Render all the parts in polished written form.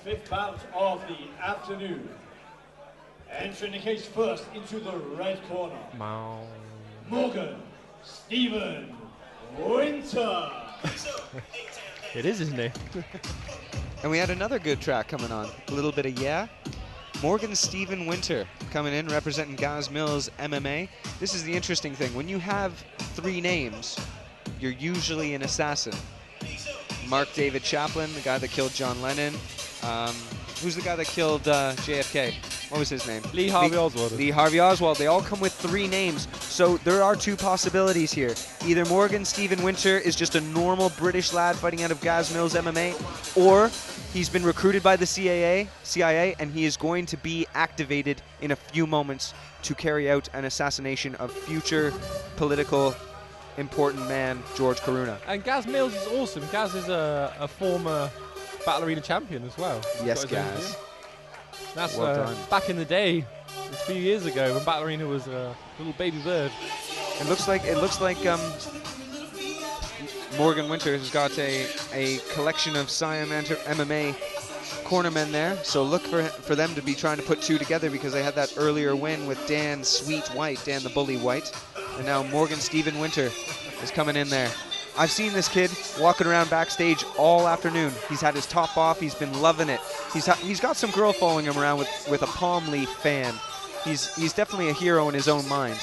fifth bout of the afternoon. Entering the cage first into the red corner. Morgan Stephen Winter. It is, isn't it? And we had another good track coming on. A little bit of yeah. Morgan Stephen Winter coming in, representing Gaz Mills MMA. This is the interesting thing. When you have three names, you're usually an assassin. Mark David Chaplin, the guy that killed John Lennon. Who's the guy that killed JFK? What was his name? Lee Harvey Oswald. Lee Harvey Oswald. They all come with three names. So there are two possibilities here. Either Morgan Stephen Winter is just a normal British lad fighting out of Gaz Mills MMA, or he's been recruited by the CIA, and he is going to be activated in a few moments to carry out an assassination of future political important man, George Caruana. And Gaz Mills is awesome. Gaz is a former Battle Arena champion as well. Yes, Gaz. That's well done. Back in the day, a few years ago, when Battle Arena was a little baby bird. It looks like Morgan Winter has got a collection of Siam MMA cornermen there. So look for them to be trying to put two together, because they had that earlier win with Dan Sweet White, Dan the Bully White. And now Morgan Stephen Winter is coming in there. I've seen this kid walking around backstage all afternoon. He's had his top off. He's been loving it. He's got some girl following him around with a palm leaf fan. He's definitely a hero in his own mind.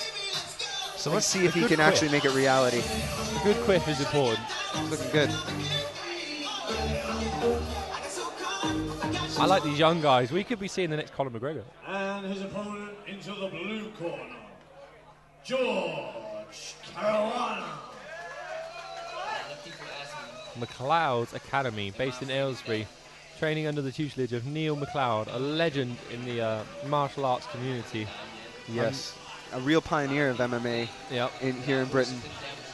So let's see if he can actually make it reality. A good quiff is important. It's looking good. I like these young guys. We could be seeing the next Conor McGregor. And his opponent into the blue corner, George Caruana. McLeod's Academy, based in Aylesbury, training under the tutelage of Neil McLeod, a legend in the martial arts community. Yes, a real pioneer of MMA here in Britain.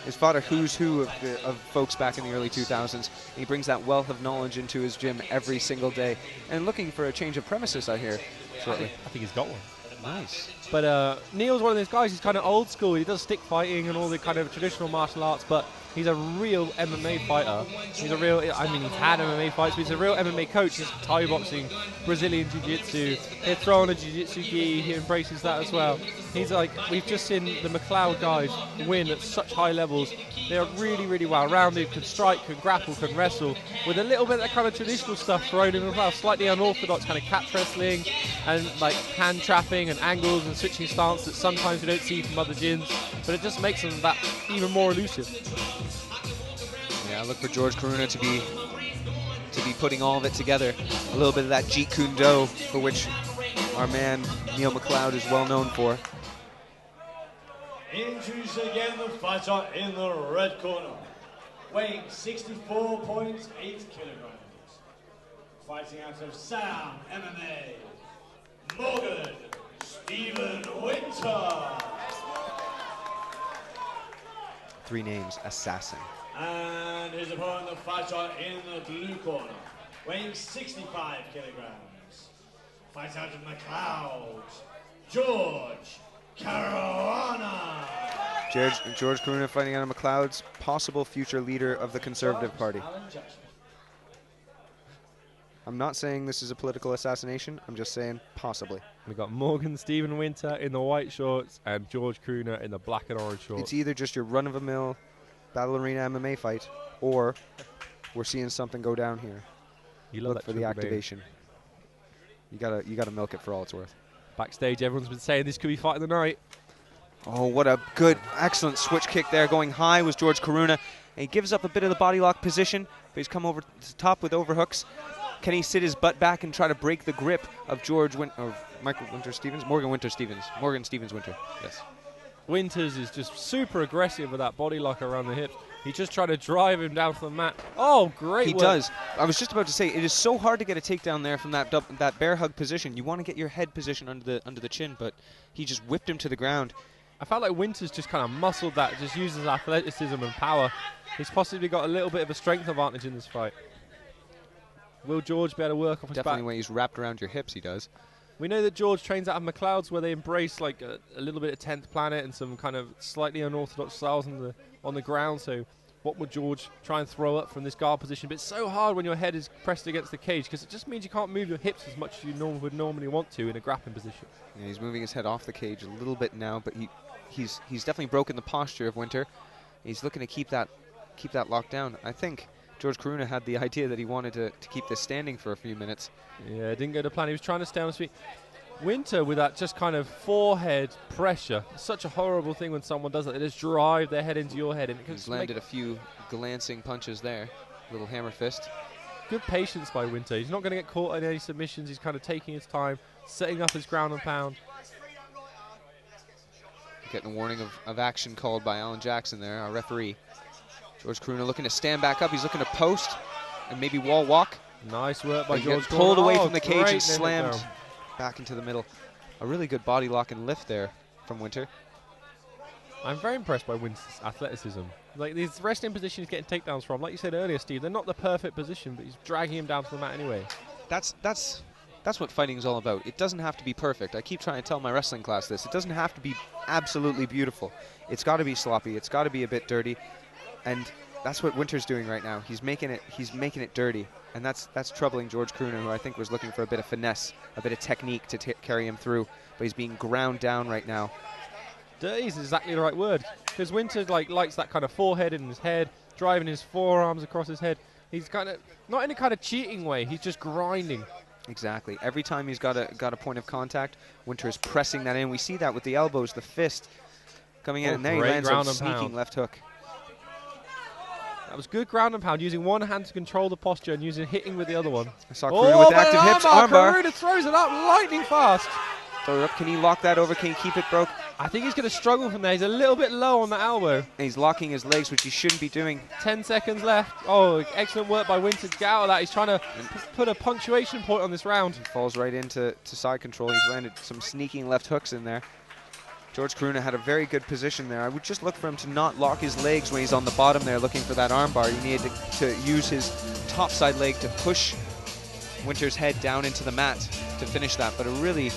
He's fought a who's who of folks back in the early 2000s. He brings that wealth of knowledge into his gym every single day. And looking for a change of premises, I hear, shortly. I think he's got one. Nice. But Neil's one of those guys. He's kind of old school. He does stick fighting and all the kind of traditional martial arts, but he's a real MMA fighter. He's a real, I mean, he's had MMA fights, but he's a real MMA coach. He's Thai boxing, Brazilian Jiu-Jitsu. He'll throw on a Jiu-Jitsu gi. He embraces that as well. He's like, we've just seen the McLeod guys win at such high levels. They're really, really well rounded, can strike, can grapple, can wrestle, with a little bit of that kind of traditional stuff thrown in as well, slightly unorthodox kind of catch wrestling and like hand trapping and angles and switching stance that sometimes we don't see from other gyms, but it just makes them that even more elusive. Yeah, look for George Caruana to be putting all of it together. A little bit of that Jeet Kune Do, for which our man Neil McLeod is well known for. Introduce again the fighter in the red corner, weighing 64.8 kilograms. Fighting out of Sam MMA, Morgan Stephen Winter. Three names, assassin. And his opponent, the fighter in the blue corner, weighing 65 kilograms. Fight out of McLeod, George Caruana. George Caruana fighting out of McLeod's possible future leader of the Conservative Party. I'm not saying this is a political assassination. I'm just saying possibly. We got Morgan Stephen Winter in the white shorts and George Caruana in the black and orange shorts. It's either just your run-of-the-mill Battle Arena MMA fight, or we're seeing something go down here. You love Look that for the activation. You gotta milk it for all it's worth. Backstage, everyone's been saying this could be fight of the night. Oh, what a good, excellent switch kick there. Going high was George Caruana. And he gives up a bit of the body lock position, but he's come over to the top with overhooks. Can he sit his butt back and try to break the grip of Morgan Stevens Winter. Yes. Winters is just super aggressive with that body lock around the hips. He's just trying to drive him down to the mat. Oh, great He work. does. I was just about to say, it is so hard to get a takedown there from that bear hug position. You want to get your head position under the chin, but he just whipped him to the ground. I felt like Winters just kind of muscled that, just uses athleticism and power. He's possibly got a little bit of a strength advantage in this fight. Will George be able to work off his back? Definitely when he's wrapped around your hips, he does. We know that George trains out of McLeod's, where they embrace like a little bit of 10th Planet and some kind of slightly unorthodox styles on the ground. So what would George try and throw up from this guard position. But it's so hard when your head is pressed against the cage because it just means you can't move your hips as much as you would normally want to in a grappling position. Yeah, he's moving his head off the cage a little bit now, but he's definitely broken the posture of Winter. He's looking to keep that locked down. I think George Caruana had the idea that he wanted to keep this standing for a few minutes. Yeah, it didn't go to plan. He was trying to stay on his feet. Winter with that just kind of forehead pressure. It's such a horrible thing when someone does that. They just drive their head into your head. And he's landed a few glancing punches there. Little hammer fist. Good patience by Winter. He's not going to get caught in any submissions. He's kind of taking his time, setting up his ground and pound. Getting a warning of action called by Alan Jackson there, our referee. George Caruana looking to stand back up. He's looking to post and maybe wall walk. Nice work by George. Pulled away from the cage and slammed back into the middle. A really good body lock and lift there from Winter. I'm very impressed by Winter's athleticism. Like these resting positions he's getting takedowns from, like you said earlier, Steve, they're not the perfect position, but he's dragging him down to the mat anyway. That's what fighting is all about. It doesn't have to be perfect. I keep trying to tell my wrestling class this. It doesn't have to be absolutely beautiful. It's got to be sloppy. It's got to be a bit dirty. And that's what Winter's doing right now. He's making it dirty. And that's troubling George Caruana, who I think was looking for a bit of finesse, a bit of technique to carry him through. But he's being ground down right now. Dirty is exactly the right word. Because Winter likes that kind of forehead in his head, driving his forearms across his head. He's kind of, not in a kind of cheating way, he's just grinding. Exactly. Every time he's got a point of contact, Winter is pressing that in. We see that with the elbows, the fist coming in, and there he lands a sneaking left hook. That was good ground and pound, using one hand to control the posture and hitting with the other one. I saw Caruana with active hips, armbar. Caruana throws it up lightning fast. Throw it up. Can he lock that over? Can he keep it broke? I think he's going to struggle from there. He's a little bit low on the elbow. And he's locking his legs, which he shouldn't be doing. 10 seconds left. Oh, excellent work by Winter to get out of that. He's trying to put a punctuation point on this round. He falls right into side control. He's landed some sneaking left hooks in there. George Caruana had a very good position there. I would just look for him to not lock his legs when he's on the bottom there looking for that armbar. He needed to use his top side leg to push Winter's head down into the mat to finish that. But a really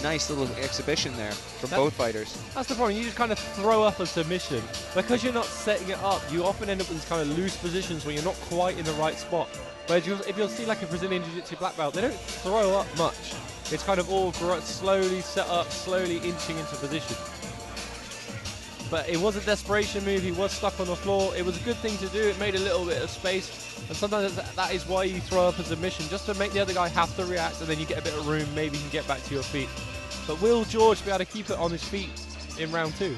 nice little exhibition there from both fighters. That's the problem. You just kind of throw up a submission. Because you're not setting it up, you often end up with these kind of loose positions where you're not quite in the right spot. Whereas if you'll see like a Brazilian Jiu-Jitsu black belt, they don't throw up much. It's kind of all slowly set up, slowly inching into position. But it was a desperation move. He was stuck on the floor. It was a good thing to do. It made a little bit of space. And sometimes that is why you throw up a submission, just to make the other guy have to react, and then you get a bit of room. Maybe you can get back to your feet. But will George be able to keep it on his feet in round 2?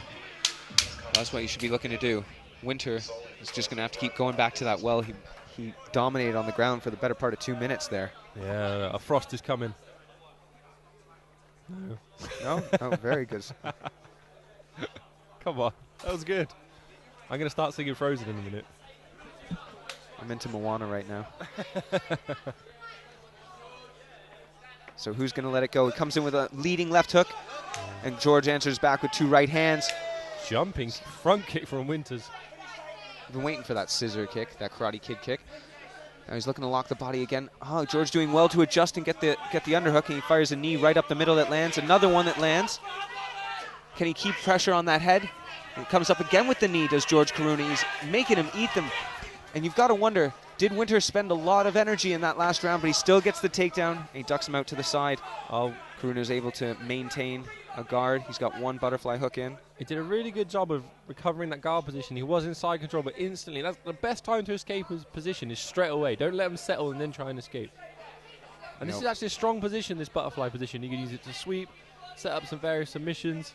That's what you should be looking to do. Winter is just going to have to keep going back to that well. He dominated on the ground for the better part of 2 minutes there. Yeah, a frost is coming. No? Oh, very good. Come on, that was good. I'm going to start singing Frozen in a minute. I'm into Moana right now. So who's going to let it go? He comes in with a leading left hook, and George answers back with 2 right hands. Jumping front kick from Winters. I've been waiting for that scissor kick, that Karate Kid kick. Now he's looking to lock the body again. Oh, George doing well to adjust and get the underhook, and he fires a knee right up the middle that lands. Another one that lands. Can he keep pressure on that head? It comes up again with the knee, does George Caruana. He's making him eat them. And you've got to wonder, did Winter spend a lot of energy in that last round, but he still gets the takedown, and he ducks him out to the side. Oh, Caruana's able to maintain a guard. He's got 1 butterfly hook in. He did a really good job of recovering that guard position. He was in side control, but instantly, that's the best time to escape his position is straight away. Don't let him settle and then try and escape. And this is actually a strong position, this butterfly position. You can use it to sweep, set up some various submissions.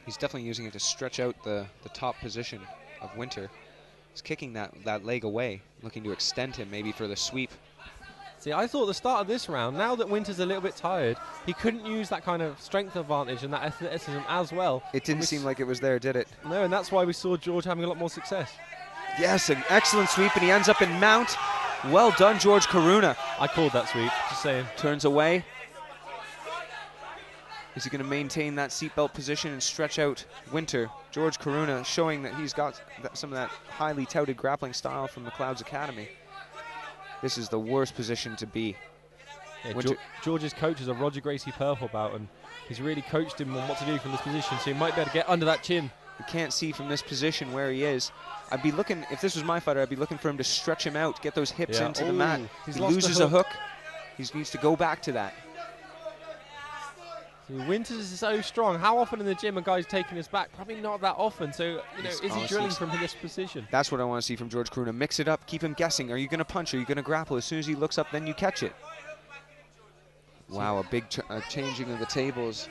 He's definitely using it to stretch out the top position of Winter. He's kicking that leg away, looking to extend him maybe for the sweep. See, I thought the start of this round, now that Winter's a little bit tired, he couldn't use that kind of strength advantage and that athleticism as well. It didn't seem like it was there, did it? No, and that's why we saw George having a lot more success. Yes, an excellent sweep, and he ends up in mount. Well done, George Caruana. I called that sweep, just saying. Turns away. Is he going to maintain that seatbelt position and stretch out Winter? George Caruana showing that he's got some of that highly touted grappling style from McLeod's Academy. This is the worst position to be. Yeah, George's coach is a Roger Gracie purple belt, and he's really coached him on what to do from this position, so he might be able to get under that chin. We can't see from this position where he is. I'd be looking, if this was my fighter, I'd be looking for him to stretch him out, get those hips into the mat. He loses a hook. He needs to go back to that. See, Winters is so strong. How often in the gym are guys taking his back? Probably not that often. So, you know, is he drilling from this position? That's what I want to see from George Caruana. Mix it up, keep him guessing. Are you going to punch? Are you going to grapple? As soon as he looks up, then you catch it. Wow, a big changing of the tables.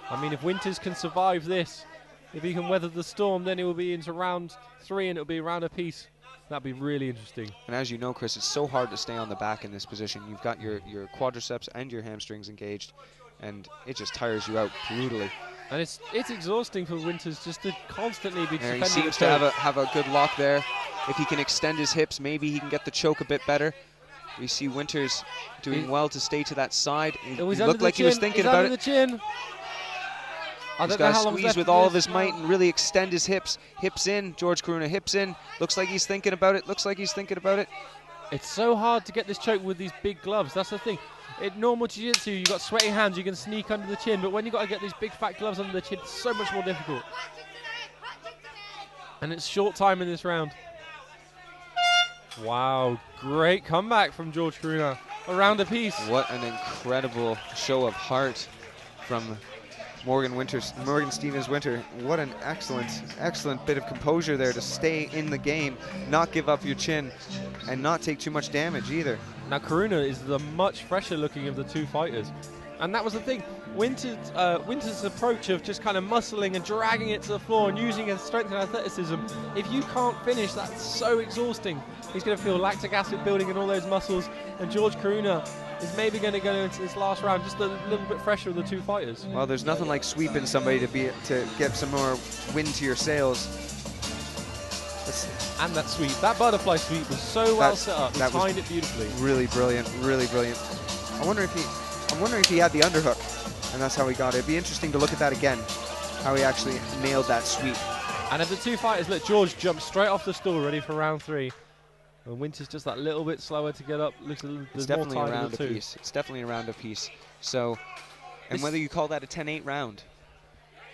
I mean, if Winters can survive this, if he can weather the storm, then he will be into round 3 and it'll be round apiece. That'd be really interesting. And as you know, Chris, it's so hard to stay on the back in this position. You've got your quadriceps and your hamstrings engaged, and it just tires you out brutally. And it's exhausting for Winters just to constantly be defending. He seems to have a good lock there. If he can extend his hips, maybe he can get the choke a bit better. We see Winters doing well to stay to that side. He looked like he was thinking about it. The chin. He's got to squeeze with all of his might and really extend his hips. Hips in, George Caruana, hips in. Looks like he's thinking about it. Looks like he's thinking about it. It's so hard to get this choke with these big gloves. That's the thing. In normal jiu-jitsu, you've got sweaty hands, you can sneak under the chin. But when you've got to get these big fat gloves under the chin, it's so much more difficult. And it's short time in this round. Wow, great comeback from George Caruana. A round apiece. What an incredible show of heart from Morgan Stevens Winter. What an excellent bit of composure there to stay in the game, not give up your chin, and not take too much damage either. Now Caruana is the much fresher looking of the two fighters. And that was the thing. Winter's approach of just kind of muscling and dragging it to the floor and using his strength and athleticism, if you can't finish, that's so exhausting. He's going to feel lactic acid building in all those muscles, and George Caruana is maybe going to go into this last round just a little bit fresher of the two fighters. Well, there's nothing like sweeping somebody to get some more wind to your sails. And that sweep, that butterfly sweep was so well set up. He timed it beautifully. Really brilliant, really brilliant. I'm wondering if he had the underhook, and that's how he got it. It'd be interesting to look at that again, how he actually nailed that sweep. And of the two fighters, look, George jumped straight off the stool, ready for round 3. And Winter's just that little bit slower to get up. It's definitely a round apiece. It's definitely a round apiece. So, and whether you call that a 10-8 round.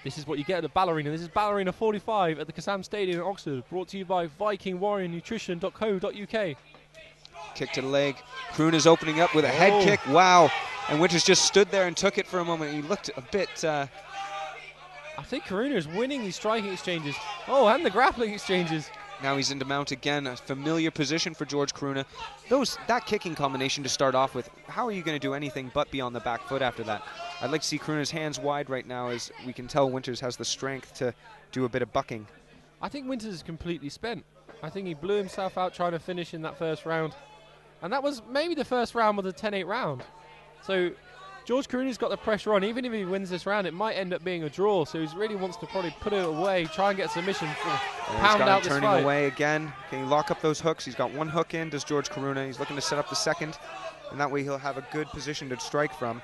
This is what you get at the Ballerina. This is Ballerina 45 at the Kassam Stadium in Oxford. Brought to you by VikingWarriorNutrition.co.uk. Kick to the leg. Caruana's opening up with a head kick. Wow. And Winters just stood there and took it for a moment. He looked a bit... I think Caruana is winning these striking exchanges. Oh, and the grappling exchanges. Now he's into mount again, a familiar position for George Caruana. That kicking combination to start off with, how are you going to do anything but be on the back foot after that? I'd like to see Caruana's hands wide right now, as we can tell Winters has the strength to do a bit of bucking. I think Winters is completely spent. I think he blew himself out trying to finish in that first round. And that was maybe the first round was a 10-8 round. So George Caruana's got the pressure on. Even if he wins this round, it might end up being a draw. So he really wants to probably put it away, try and get a submission, pound out this fight. Turning away again. Can he lock up those hooks? He's got one hook in, does George Caruana. He's looking to set up the second, and that way he'll have a good position to strike from,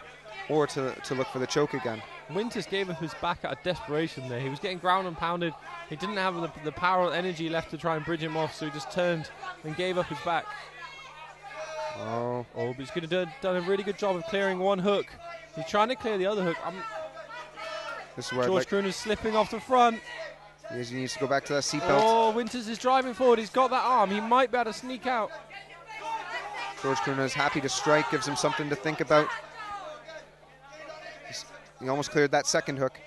or to look for the choke again. Winters gave up his back out of desperation there. He was getting ground and pounded. He didn't have the power or energy left to try and bridge him off, so he just turned and gave up his back. But he's going to done a really good job of clearing one hook. He's trying to clear the other hook. This is where George Caruana's slipping off the front. He needs to go back to that seatbelt. Oh, Winters is driving forward. He's got that arm. He might be able to sneak out. George Caruana is happy to strike, gives him something to think about. He almost cleared that second hook.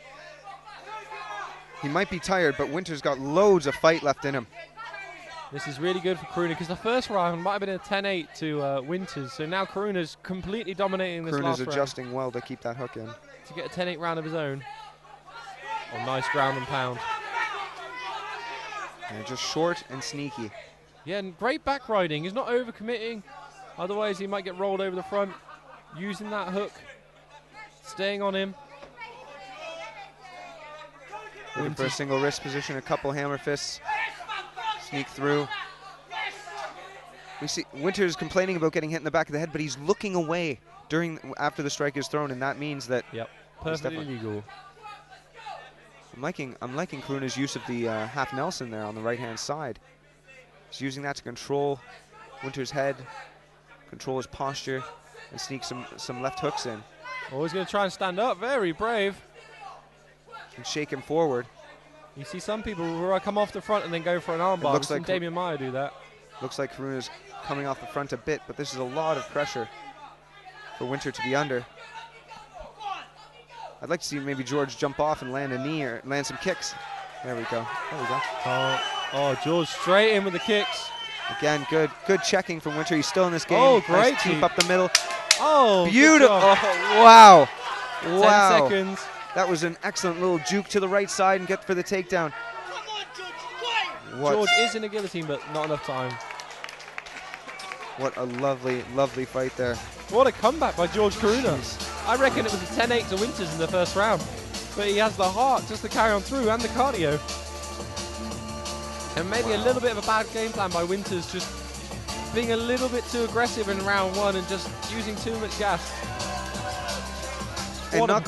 He might be tired, but Winters got loads of fight left in him. This is really good for Caruana, because the first round might have been a 10-8 to Winters. So now Caruana's completely dominating this last round. Caruana's adjusting well to keep that hook in. To get a 10-8 round of his own. Oh, nice ground and pound. Yeah, just short and sneaky. Yeah, and great back riding. He's not overcommitting. Otherwise, he might get rolled over the front. Using that hook. Staying on him. Looking for a single wrist position, a couple hammer fists. Sneak through. We see Winters complaining about getting hit in the back of the head, but he's looking away after the strike is thrown, and that means that perfectly legal. I'm liking Caruana's use of the half Nelson there on the right hand side. He's using that to control Winters' head, control his posture, and sneak some left hooks in. Oh, he's going to try and stand up. Very brave. And shake him forward. You see some people come off the front and then go for an armbar. We've seen Damian Maya do that. Looks like Caruana's coming off the front a bit, but this is a lot of pressure for Winter to be under. I'd like to see maybe George jump off and land a knee or land some kicks. There we go. There we go. Oh, George straight in with the kicks. Again, good checking from Winter. He's still in this game. Oh, great. Nice keep up the middle. Oh, beautiful. Oh, wow. 10 wow. seconds. That was an excellent little juke to the right side and get for the takedown. George is in a guillotine, but not enough time. What a lovely, lovely fight there. What a comeback by George Caruana. I reckon it was a 10-8 to Winters in the first round. But he has the heart just to carry on through and the cardio. And maybe a little bit of a bad game plan by Winters, just being a little bit too aggressive in round one and just using too much gas. And not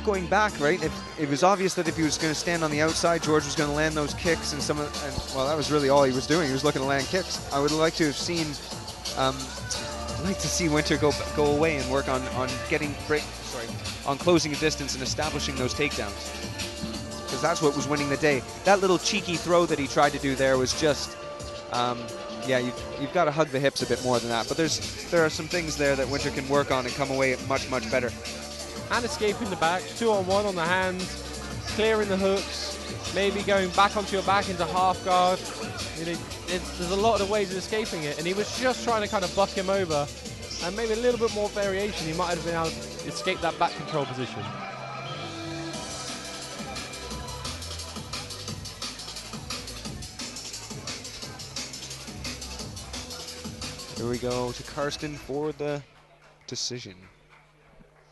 going back, right? It was obvious that if he was going to stand on the outside, George was going to land those kicks and well, that was really all he was doing. He was looking to land kicks. I would like to have seen, see Winter go away and work on closing a distance and establishing those takedowns, because that's what was winning the day. That little cheeky throw that he tried to do there was just, yeah, you've got to hug the hips a bit more than that. But there are some things there that Winter can work on and come away much, much better. And escaping the back, 2-on-1 on the hands, clearing the hooks, maybe going back onto your back into half guard. You know, there's a lot of ways of escaping it, and he was just trying to kind of buck him over, and maybe a little bit more variation, he might have been able to escape that back control position. Here we go to Karsten for the decision.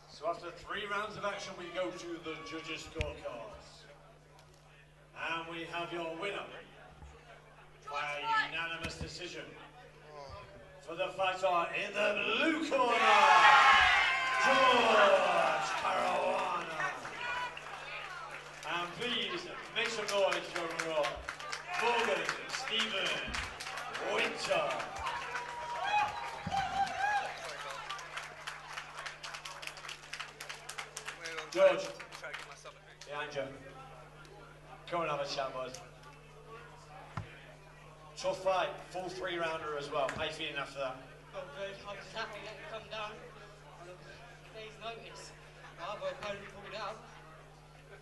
So after 3 rounds of action, we go to the judges' scorecards. And we have your winner by a unanimous decision. For the fighter in the blue corner, George Caruana. And please make some noise for Morgan Stephen Winter. George, behind you. Come and have a chat, bud. Tough fight, full 3-rounder as well. How you feeling after that? Oh, good. I was happy that come down on a day's notice. My other opponent pulled out.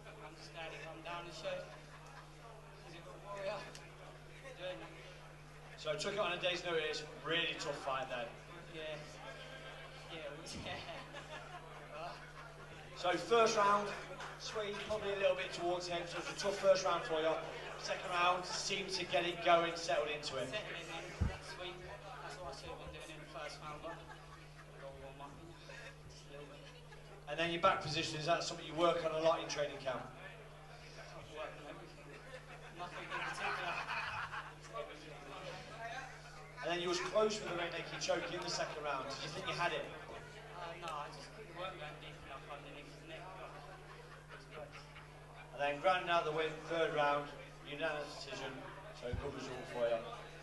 I'm just glad he come down and showed he's a good warrior. So I took it on a day's notice. Really tough fight then. Yeah. Yeah, it was, yeah. So first round, swayed probably a little bit towards him, so it was a tough first round for you. Second round, seemed to get it going, settled into it. Settling in, that's sweet. That's what I should have been doing in the first round, but got to warm up just a little bit. And then your back position, is that something you work on a lot in training camp? I've worked on everything. Nothing in particular. And then you was close with the rear naked choke in the second round. Did you think you had it? No, I just couldn't work that deep enough underneath his neck. And then grounding out the win, third round, unanimous decision. So good result for you.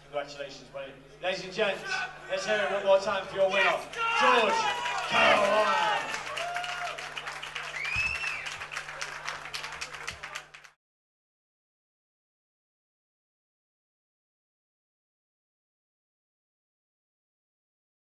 Congratulations, buddy. Ladies and gents, let's hear it one more time for your winner, George